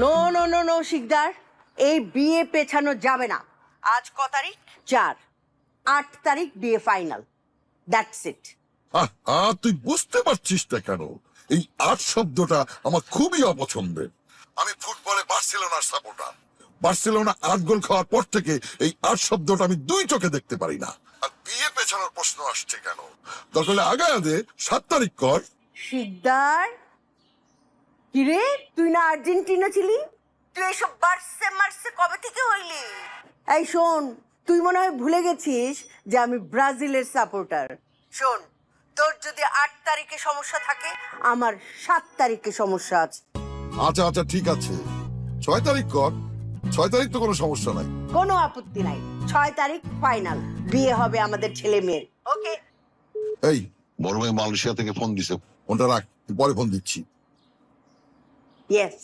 No no no no Sikdar, এই বিয়ে পেছানো যাবে না। আজ ক তারিখ? 4, 8 তারিখ বিয়ে ফাইনাল। That's it. তুই বুঝতে পারছিস না কেন? এই আট শব্দটা আমার খুবই অপছন্দের। আমি ফুটবলে বার্সেলোনার সাপোর্টার। বার্সেলোনা 8 গোল খাওয়ার পর থেকে এই আট শব্দটা আমি দুই চোখে দেখতে পারি না। আর বিয়ে পেছানোর প্রশ্ন আসছে কেন? দরকার হলে আগায় দে, 7 তারিখ কর। শিকদার, কিরে তুই না আর্জেন্টিনা ছিলি? তুই এসব বার্সে মার্সে কবে থেকে হইলি? এই শোন, তুই মনে হয় ভুলে গেছিস যে আমি ব্রাজিলের সাপোর্টার। শোন, তোর যদি 8 তারিখে সমস্যা থাকে, আমার 7 তারিখে সমস্যা আছে। আচ্ছা আচ্ছা ঠিক আছে, 6 তারিখ কর। 6 তারিখ তো কোনো সমস্যা নাই। কোনো আপত্তি নাই। 6 তারিখ ফাইনাল, বিয়ে হবে আমাদের ছেলে মেয়ের। ওকে। এই বড় ভাই মালয়েশিয়া থেকে ফোন দিছে। ফোনটা রাখ, পরে ফোন দিচ্ছি। ইয়েস।